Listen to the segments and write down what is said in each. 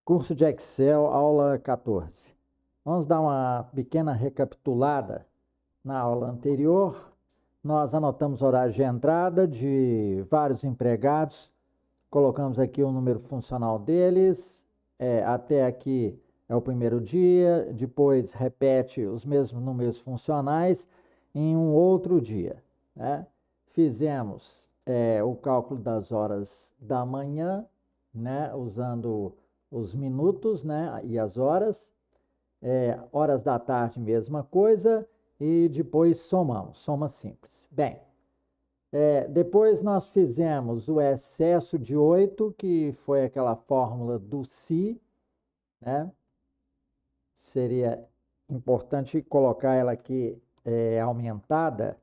Curso de Excel, aula 14. Vamos dar uma pequena recapitulada. Na aula anterior, nós anotamos horário de entrada de vários empregados, colocamos aqui o número funcional deles, até aqui é o primeiro dia, depois repete os mesmos números funcionais em um outro dia, né? Fizemos o cálculo das horas da manhã, né, usando os minutos, né, e as horas. Horas da tarde, mesma coisa, e depois somamos, soma simples. Bem, depois nós fizemos o excesso de 8, que foi aquela fórmula do si, né? Seria importante colocar ela aqui aumentada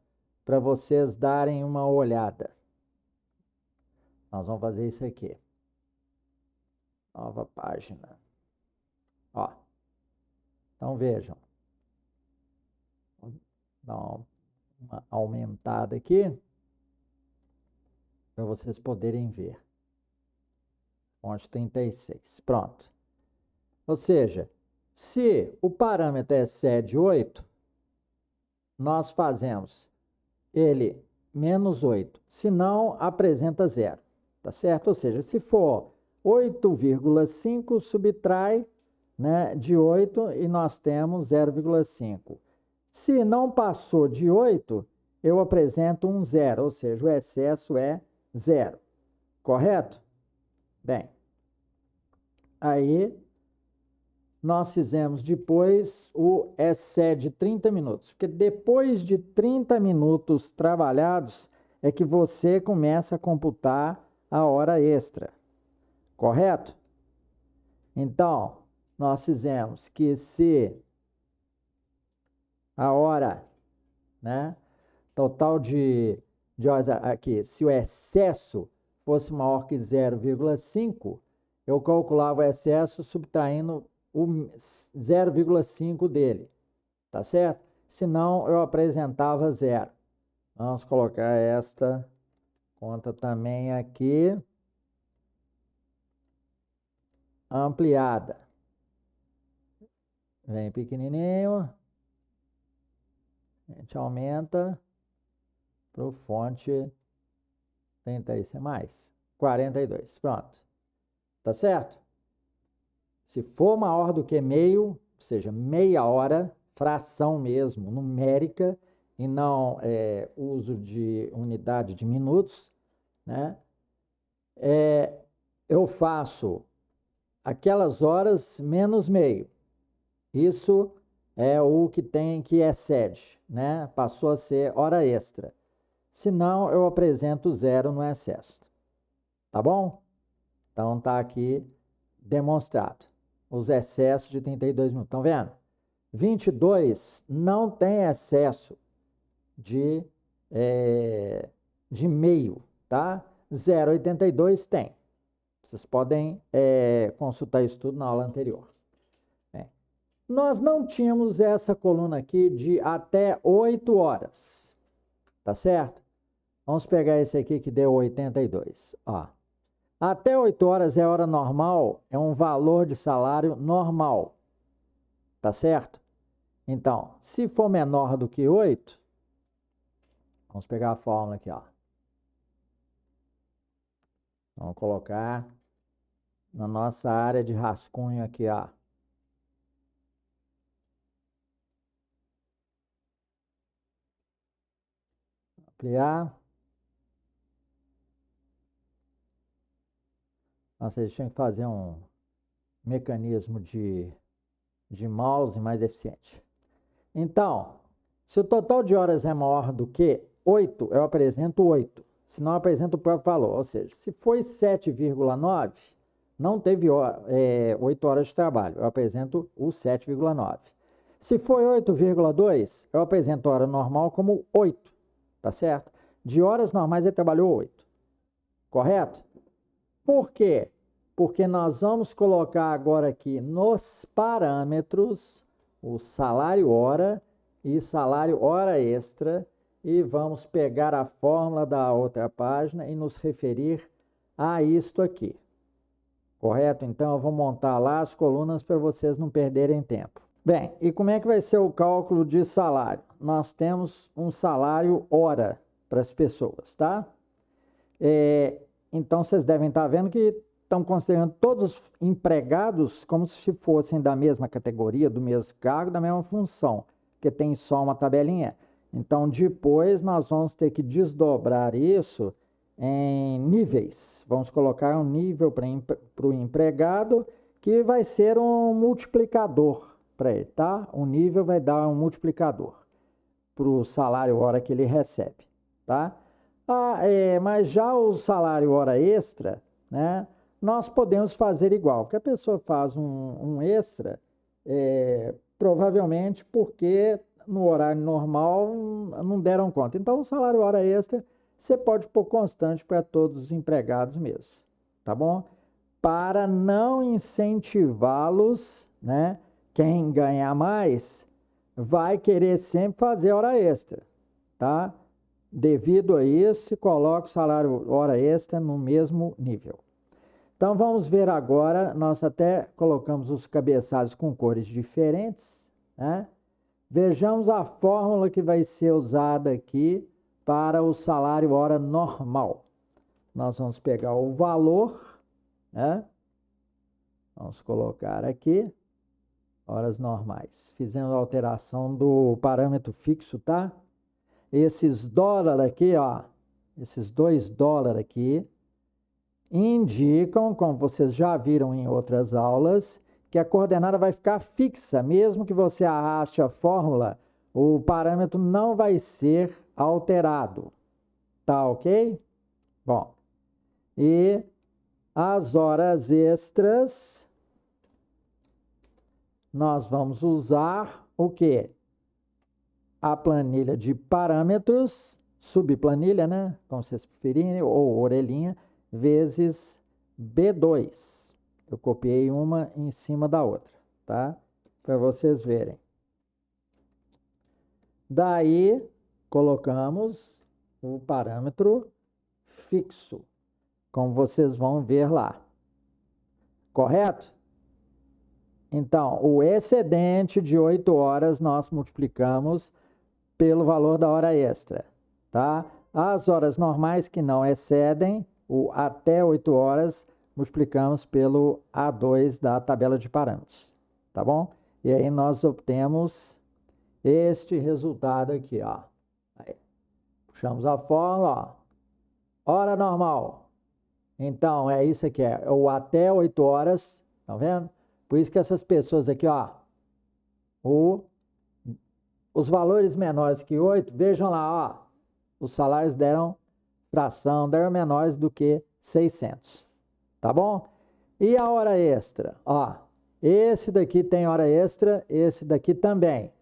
para vocês darem uma olhada. Nós vamos fazer isso aqui. Nova página. Ó. Então vejam. Vou dar uma aumentada aqui para vocês poderem ver. Fonte 36. Pronto. Ou seja, se o parâmetro excede 8, nós fazemos ele menos 8. Se não, apresenta 0. Tá certo? Ou seja, se for 8,5, subtrai, né, de 8 e nós temos 0,5. Se não passou de 8, eu apresento um 0, ou seja, o excesso é 0. Correto? Bem, aí nós fizemos depois o excede 30 minutos, porque depois de 30 minutos trabalhados é que você começa a computar a hora extra. Correto? Então, nós fizemos que se a hora, né, total de horas aqui, se o excesso fosse maior que 0,5, eu calculava o excesso subtraindo o 0,5 dele, tá certo? Senão, eu apresentava 0. Vamos colocar esta conta também aqui, ampliada. Vem pequenininho, a gente aumenta para o fonte 36 mais 42, pronto. Tá certo? Se for maior do que meio, ou seja, meia hora, fração mesmo, numérica, e não uso de unidade de minutos, né? Eu faço aquelas horas menos meio. Isso é o que tem que excede, né? Passou a ser hora extra. Se não, eu apresento 0 no excesso. Tá bom? Então, tá aqui demonstrado. Os excessos de 32 minutos. Estão vendo? 22 não tem excesso de meio, tá? 0,82 tem. Vocês podem consultar isso tudo na aula anterior. Nós não tínhamos essa coluna aqui de até 8 horas. Tá certo? Vamos pegar esse aqui que deu 82. Ó. Até 8 horas é hora normal, é um valor de salário normal. Tá certo? Então, se for menor do que 8, vamos pegar a fórmula aqui, ó. Vamos colocar na nossa área de rascunho aqui, ó. Ampliar. Nossa, eles tinham que fazer um mecanismo de mouse mais eficiente. Então, se o total de horas é maior do que 8, eu apresento 8. Se não, eu apresento o próprio valor. Ou seja, se foi 7,9, não teve 8 horas de trabalho. Eu apresento o 7,9. Se foi 8,2, eu apresento a hora normal como 8. Tá certo? De horas normais, ele trabalhou 8. Correto? Por quê? Porque nós vamos colocar agora aqui nos parâmetros o salário hora e salário hora extra e vamos pegar a fórmula da outra página e nos referir a isto aqui. Correto? Então eu vou montar lá as colunas para vocês não perderem tempo. Bem, e como é que vai ser o cálculo de salário? Nós temos um salário hora para as pessoas, tá? Então vocês devem estar vendo que estão considerando todos os empregados como se fossem da mesma categoria, do mesmo cargo, da mesma função, porque tem só uma tabelinha. Então depois nós vamos ter que desdobrar isso em níveis. Vamos colocar um nível para o empregado que vai ser um multiplicador para ele, tá? O nível vai dar um multiplicador para o salário hora que ele recebe, tá? Mas já o salário hora extra, né? Nós podemos fazer igual, porque a pessoa faz um extra, provavelmente porque no horário normal não deram conta. Então, o salário hora extra você pode pôr constante para todos os empregados mesmo, tá bom? Para não incentivá-los, né? Quem ganhar mais vai querer sempre fazer hora extra, tá? Devido a isso, coloca o salário hora extra no mesmo nível. Então vamos ver agora, nós até colocamos os cabeçalhos com cores diferentes, né? Vejamos a fórmula que vai ser usada aqui para o salário hora normal. Nós vamos pegar o valor, né? Vamos colocar aqui, horas normais. Fizemos a alteração do parâmetro fixo, tá? Esses dólares aqui, ó, esses $2 aqui, indicam, como vocês já viram em outras aulas, que a coordenada vai ficar fixa. Mesmo que você arraste a fórmula, o parâmetro não vai ser alterado. Tá ok? Bom, e as horas extras, nós vamos usar o quê? A planilha de parâmetros, subplanilha, né? Como vocês preferirem, ou orelhinha, vezes B2. Eu copiei uma em cima da outra, tá? Para vocês verem. Daí, colocamos o parâmetro fixo, como vocês vão ver lá. Correto? Então, o excedente de 8 horas nós multiplicamos pelo valor da hora extra, tá? As horas normais que não excedem, o até 8 horas, multiplicamos pelo A2 da tabela de parâmetros, tá bom? E aí nós obtemos este resultado aqui, ó. Aí, puxamos a fórmula, ó. Hora normal. Então, é isso aqui, é o até 8 horas, tá vendo? Por isso que essas pessoas aqui, ó, os valores menores que 8, vejam lá, ó, os salários deram menores do que 600, tá bom? E a hora extra? Ó, esse daqui tem hora extra, esse daqui também.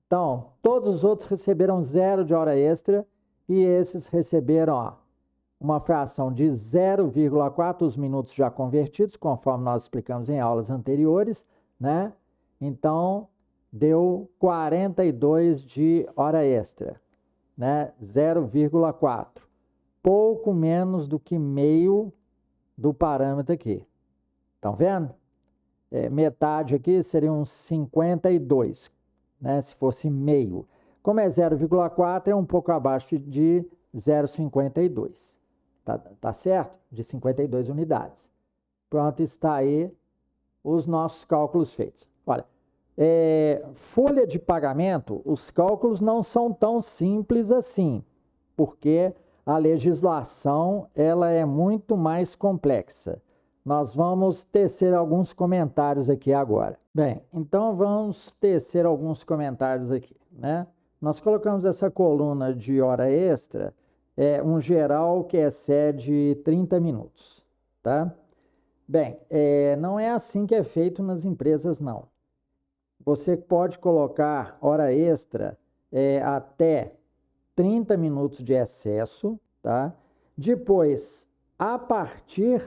Então, todos os outros receberam 0 de hora extra e esses receberam, ó, uma fração de 0,4 os minutos já convertidos, conforme nós explicamos em aulas anteriores, né? Então, deu 42 de hora extra, né? 0,4. Pouco menos do que meio do parâmetro aqui. Estão vendo? Metade aqui seria uns 52, né? Se fosse meio. Como é 0,4, é um pouco abaixo de 0,52. Tá certo? De 52 unidades. Pronto, está aí os nossos cálculos feitos. Olha, folha de pagamento, os cálculos não são tão simples assim, porque a legislação ela é muito mais complexa. Nós vamos tecer alguns comentários aqui agora. Bem, então vamos tecer alguns comentários aqui, né? Nós colocamos essa coluna de hora extra, um geral que excede 30 minutos, tá? Bem, não é assim que é feito nas empresas, não. Você pode colocar hora extra até 30 minutos de excesso, tá? Depois, a partir,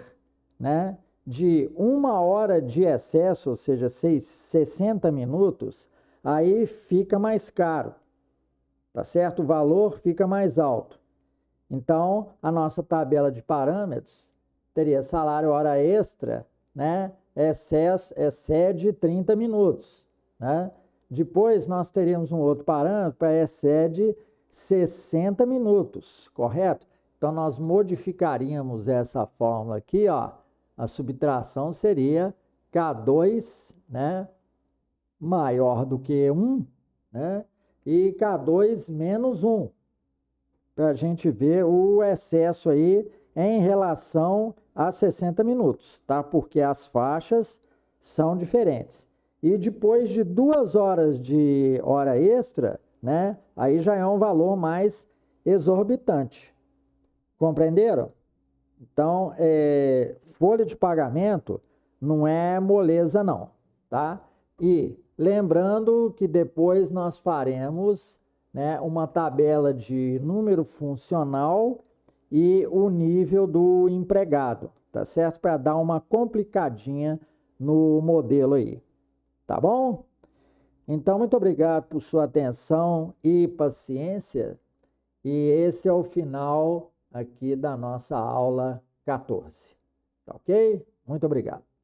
né, de 1 hora de excesso, ou seja, 60 minutos, aí fica mais caro, tá certo? O valor fica mais alto. Então, a nossa tabela de parâmetros teria salário hora extra, né? Excede 30 minutos, né? Depois nós teríamos um outro parâmetro para excede 60 minutos, correto? Então nós modificaríamos essa fórmula aqui, ó. A subtração seria K2, né, maior do que 1, né? E K2 menos 1, para a gente ver o excesso aí em relação a 60 minutos, tá? Porque as faixas são diferentes. E depois de 2 horas de hora extra, né? Aí já é um valor mais exorbitante. Compreenderam? Então, folha de pagamento não é moleza não, tá? E lembrando que depois nós faremos, né, uma tabela de número funcional e o nível do empregado, tá certo? Para dar uma complicadinha no modelo aí, tá bom? Então, muito obrigado por sua atenção e paciência. E esse é o final aqui da nossa aula 14. Tá ok? Muito obrigado.